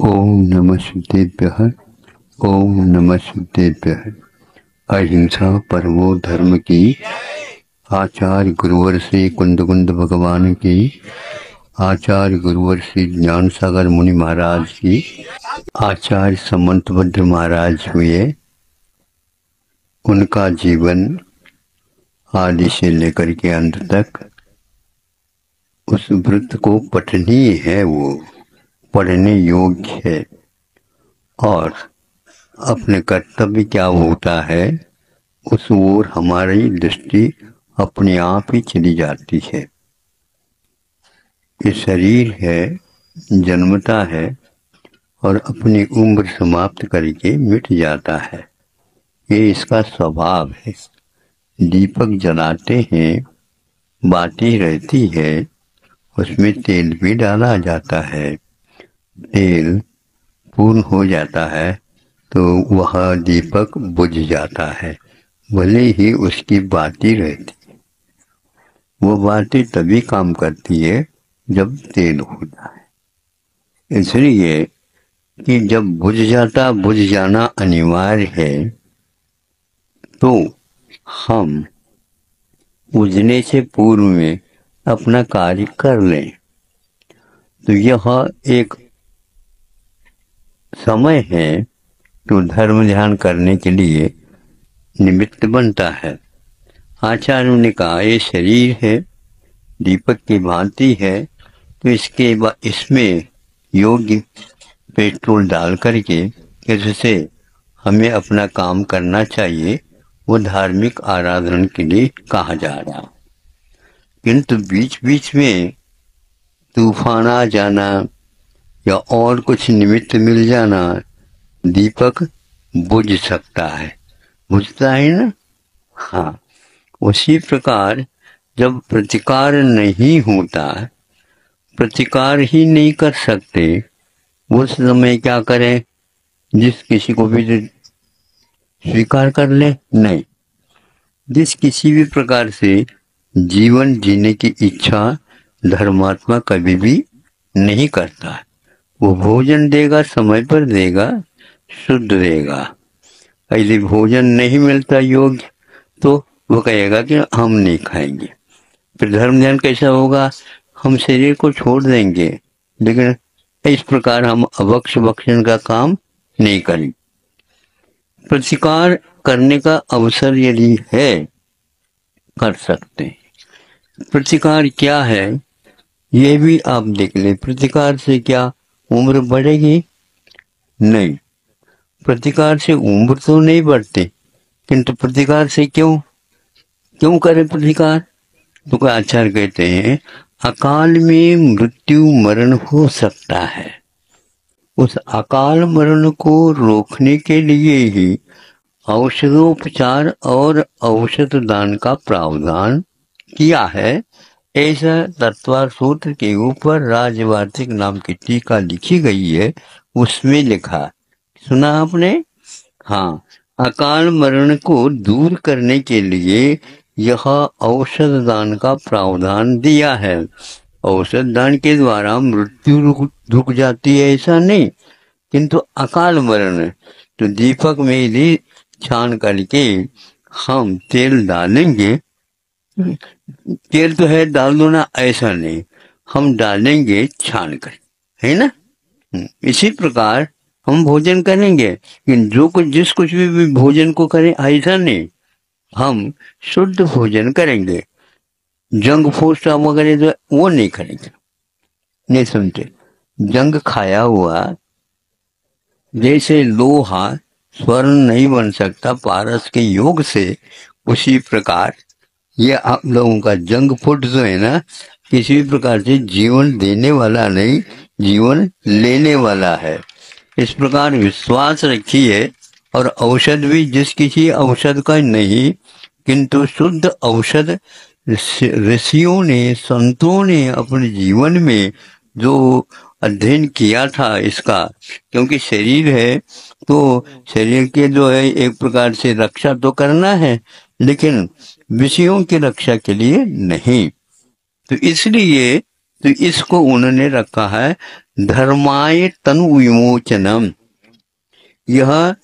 ओम नमः शुद्धेभ्यः। ओम नमः शुद्धेभ्यः। अहिंसा परमो धर्म की। आचार्य गुरुवर श्री कुंद भगवान की। आचार्य गुरुवर श्री ज्ञान सागर मुनि महाराज की। आचार्य समंतभद्र महाराज हुए, उनका जीवन आदि से लेकर के अंत तक उस व्रत को पठनीय है, वो पढ़ने योग्य है। और अपने कर्तव्य क्या होता है उस ओर हमारी दृष्टि अपने आप ही चली जाती है। ये शरीर है, जन्मता है और अपनी उम्र समाप्त करके मिट जाता है। ये इसका स्वभाव है। दीपक जलाते हैं, बाती रहती है, उसमें तेल भी डाला जाता है। तेल पूर्ण हो जाता है तो वह दीपक बुझ जाता है, भले ही उसकी बाती रहती है। वो बाती तभी काम करती है जब तेल होता है। इसलिए कि जब बुझ जाना अनिवार्य है, तो हम बुझने से पूर्व में अपना कार्य कर लें। तो यह एक समय है तो धर्म ध्यान करने के लिए निमित्त बनता है। आचार्यों ने कहा ये शरीर है, दीपक की भांति है, तो इसमें योग्य पेट्रोल डाल करके इससे हमें अपना काम करना चाहिए। वो धार्मिक आराधना के लिए कहा जा रहा। किंतु बीच बीच में तूफान आ जाना या और कुछ निमित्त मिल जाना, दीपक बुझ सकता है। बुझता है ना? हाँ। उसी प्रकार जब प्रतिकार नहीं होता, प्रतिकार ही नहीं कर सकते, उस समय क्या करें? जिस किसी को भी स्वीकार कर ले? नहीं। जिस किसी भी प्रकार से जीवन जीने की इच्छा धर्मात्मा कभी भी नहीं करता। वो भोजन देगा, समय पर देगा, शुद्ध देगा। यदि भोजन नहीं मिलता योग्य तो वो कहेगा कि हम नहीं खाएंगे। फिर धर्म ध्यान कैसा होगा? हम शरीर को छोड़ देंगे, लेकिन इस प्रकार हम अभक्ष भक्षण का काम नहीं करेंगे। प्रतिकार करने का अवसर यदि है, कर सकते हैं। प्रतिकार क्या है ये भी आप देख लें। प्रतिकार से क्या उम्र बढ़ेगी? नहीं। प्रतिकार से उम्र तो नहीं बढ़ती, किंतु प्रतिकार से क्यों करें प्रतिकार? तो आचार्य कहते हैं अकाल में मृत्यु मरण हो सकता है। उस अकाल मरण को रोकने के लिए ही औषधोपचार और औषध दान का प्रावधान किया है। ऐसा तत्वार सूत्र के ऊपर राजवार्तिक नाम की टीका लिखी गई है, उसमें लिखा, सुना आपने? हाँ। अकाल मरण को दूर करने के लिए यह औषध दान का प्रावधान दिया है। औषध दान के द्वारा मृत्यु रुक जाती है ऐसा नहीं, किंतु अकाल मरण तो दीपक में यदि छान करके हम तेल डालेंगे, तेल तो है डाल दो ना, ऐसा नहीं, हम डालेंगे छान कर, है ना? इसी प्रकार हम भोजन करेंगे, लेकिन जिस कुछ भी भोजन को करें ऐसा नहीं, हम शुद्ध भोजन करेंगे। जंग फूड वगैरह जो वो नहीं करेंगे। नहीं सुनते? जंग खाया हुआ, जैसे लोहा स्वर्ण नहीं बन सकता पारस के योग से, उसी प्रकार ये आप लोगों का जंग फूड जो है ना, किसी भी प्रकार से जीवन देने वाला नहीं, जीवन लेने वाला है। इस प्रकार विश्वास रखिए। और औषध भी जिस किसी औषध का नहीं, किंतु शुद्ध औषध ऋषियों ने, संतों ने अपने जीवन में जो अध्ययन किया था इसका, क्योंकि शरीर है तो शरीर के जो है एक प्रकार से रक्षा तो करना है, लेकिन विषयों की रक्षा के लिए नहीं। तो इसलिए तो इसको उन्होंने रखा है धर्माय तनु विमोचनम। यह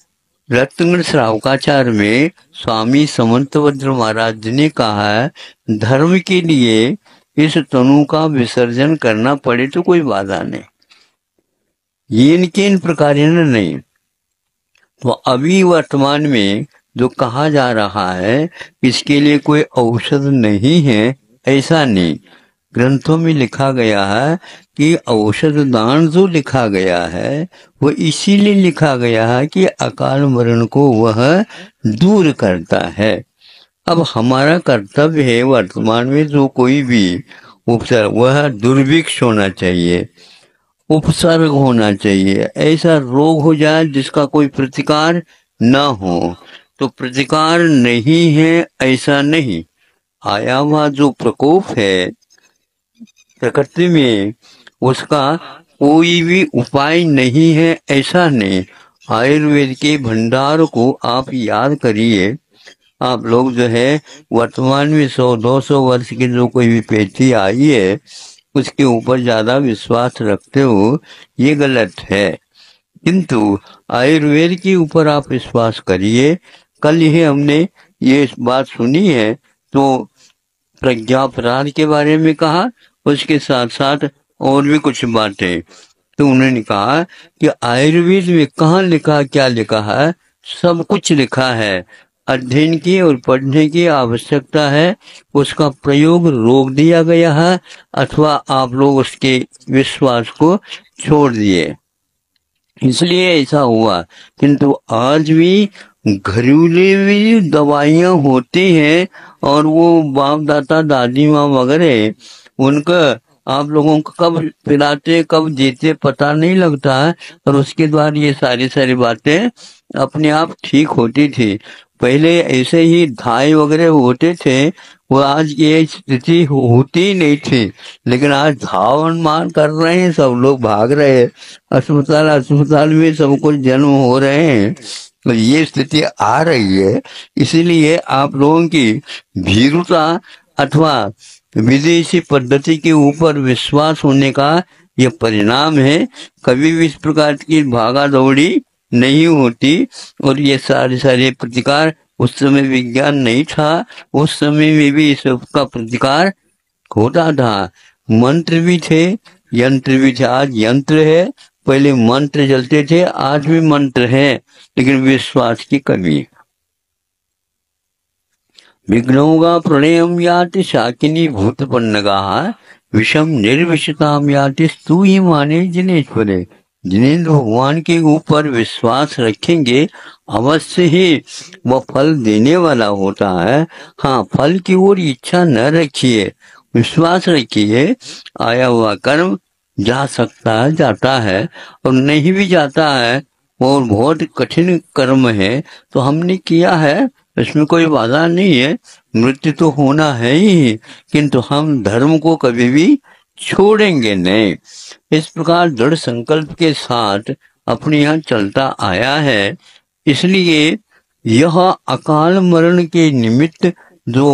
रत्न श्रावकाचार में स्वामी समंतभद्र महाराज जी ने कहा है, धर्म के लिए इस तनु का विसर्जन करना पड़े तो कोई बाधा नहीं, ये इनके इन प्रकार नहीं। तो अभी वर्तमान में जो कहा जा रहा है इसके लिए कोई औषध नहीं है, ऐसा नहीं। ग्रंथों में लिखा गया है कि औषध दान जो लिखा गया है वो इसीलिए लिखा गया है कि अकाल मरण को वह दूर करता है। अब हमारा कर्तव्य है वर्तमान में जो कोई भी उपचार वह दुर्भिक्ष होना चाहिए, उपसर्ग होना चाहिए, ऐसा रोग हो जाए जिसका कोई प्रतिकार न हो। तो प्रतिकार नहीं है ऐसा नहीं, आया हुआ जो प्रकोप है प्रकृति में उसका कोई भी उपाय नहीं है ऐसा नहीं। आयुर्वेद के भंडार को आप याद करिए। आप लोग जो है वर्तमान में 100-200 वर्ष की जो कोई भी पेटी आई है उसके ऊपर ज्यादा विश्वास रखते हो, ये गलत है। किंतु आयुर्वेद के ऊपर आप विश्वास करिए। कल ही हमने ये बात सुनी है तो प्रज्ञापराध के बारे में कहा, उसके साथ साथ और भी कुछ बातें। तो उन्होंने कहा कि आयुर्वेद में कहाँ लिखा क्या लिखा है, सब कुछ लिखा है। अध्ययन की और पढ़ने की आवश्यकता है, उसका प्रयोग रोक दिया गया है अथवा आप लोग उसके विश्वास को छोड़ दिए, इसलिए ऐसा हुआ। किंतु आज भी घरेलू भी दवाइयाँ होती हैं और वो बाप दादा दादी माँ वगैरह उनका आप लोगों को कब पिलाते कब जीते पता नहीं लगता है, और उसके द्वारा ये सारी बातें अपने आप ठीक होती थी। पहले ऐसे ही धाई वगैरह होते थे, वो आज ये स्थिति होती नहीं थी, लेकिन आज धावन मान कर रहे हैं, सब लोग भाग रहे हैं, अस्पताल में सब कुछ जन्म हो रहे हैं, तो ये स्थिति आ रही है। इसीलिए आप लोगों की भीरुता अथवा विदेशी पद्धति के ऊपर विश्वास होने का यह परिणाम है। कभी भी इस प्रकार की भागा दौड़ी नहीं होती, और ये सारे प्रतिकार उस समय विज्ञान नहीं था, उस समय में भी इसका प्रतिकार होता था। मंत्र भी थे, यंत्र भी थे। आज यंत्र है, पहले मंत्र चलते थे, आज भी मंत्र है, लेकिन विश्वास की कमी। विघ्नोगा प्रणयम याति शाकिनी भूतपन्नगा विषम निर्विषताम याति स्तूहि माने जिनेश्वरे। जिन्हें भगवान के ऊपर विश्वास रखेंगे अवश्य ही वह फल देने वाला होता है। हाँ, फल की ओर इच्छा न रखिए, विश्वास रखिए। आया हुआ कर्म जा सकता है, जाता है, और नहीं भी जाता है और बहुत कठिन कर्म है तो हमने किया है, इसमें कोई बाधा नहीं है। मृत्यु तो होना है ही, किंतु हम धर्म को कभी भी छोड़ेंगे नहीं। इस प्रकार दृढ़ संकल्प के साथ अपने यहाँ चलता आया है। इसलिए यह अकाल मरण के निमित्त जो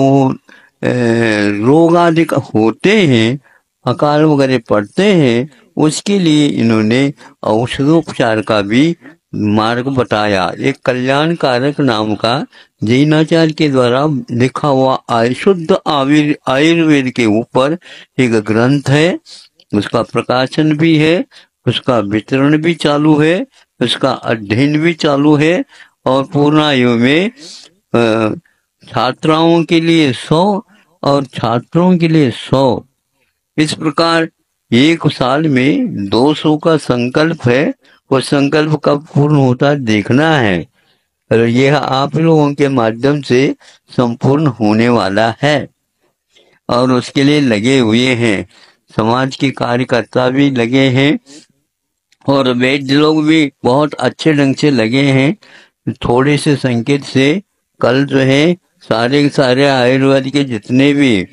रोग आदि होते हैं, अकाल वगैरह पड़ते हैं, उसके लिए इन्होंने औषधोपचार का भी मार्ग बताया। एक कल्याण कारक नाम का जैनाचार्य के द्वारा लिखा हुआ शुद्ध आयुर्वेद के ऊपर एक ग्रंथ है, उसका प्रकाशन भी है, उसका वितरण भी चालू है, उसका अध्ययन भी चालू है, और पूर्णायु में छात्राओं के लिए 100 और छात्रों के लिए 100, इस प्रकार एक साल में 200 का संकल्प है। वो संकल्प कब पूर्ण होता देखना है, और यह आप लोगों के माध्यम से संपूर्ण होने वाला है, और उसके लिए लगे हुए हैं। समाज के कार्यकर्ता भी लगे हैं और वैद्य लोग भी बहुत अच्छे ढंग से लगे हैं। थोड़े से संकेत से कल जो है सारे के सारे आयुर्वेद के जितने भी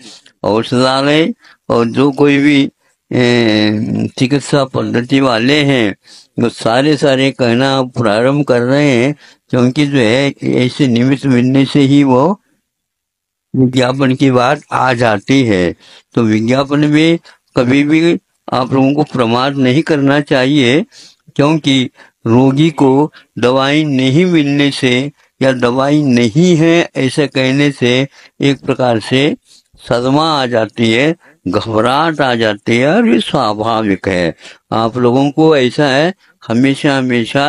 औषधालय और जो कोई भी चिकित्सा पद्धति वाले हैं वो सारे कहना प्रारंभ कर रहे हैं, क्योंकि जो है ऐसे निमित्त मिलने से ही वो विज्ञापन की बात आ जाती है। तो विज्ञापन में कभी भी आप लोगों को प्रमाद नहीं करना चाहिए, क्योंकि रोगी को दवाई नहीं मिलने से या दवाई नहीं है ऐसे कहने से एक प्रकार से सदमा आ जाती है, घबराहट आ जाती है, और ये स्वाभाविक है। आप लोगों को ऐसा है, हमेशा हमेशा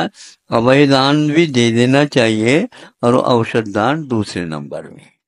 अभय दान भी दे देना चाहिए और औषध दान दूसरे नंबर में।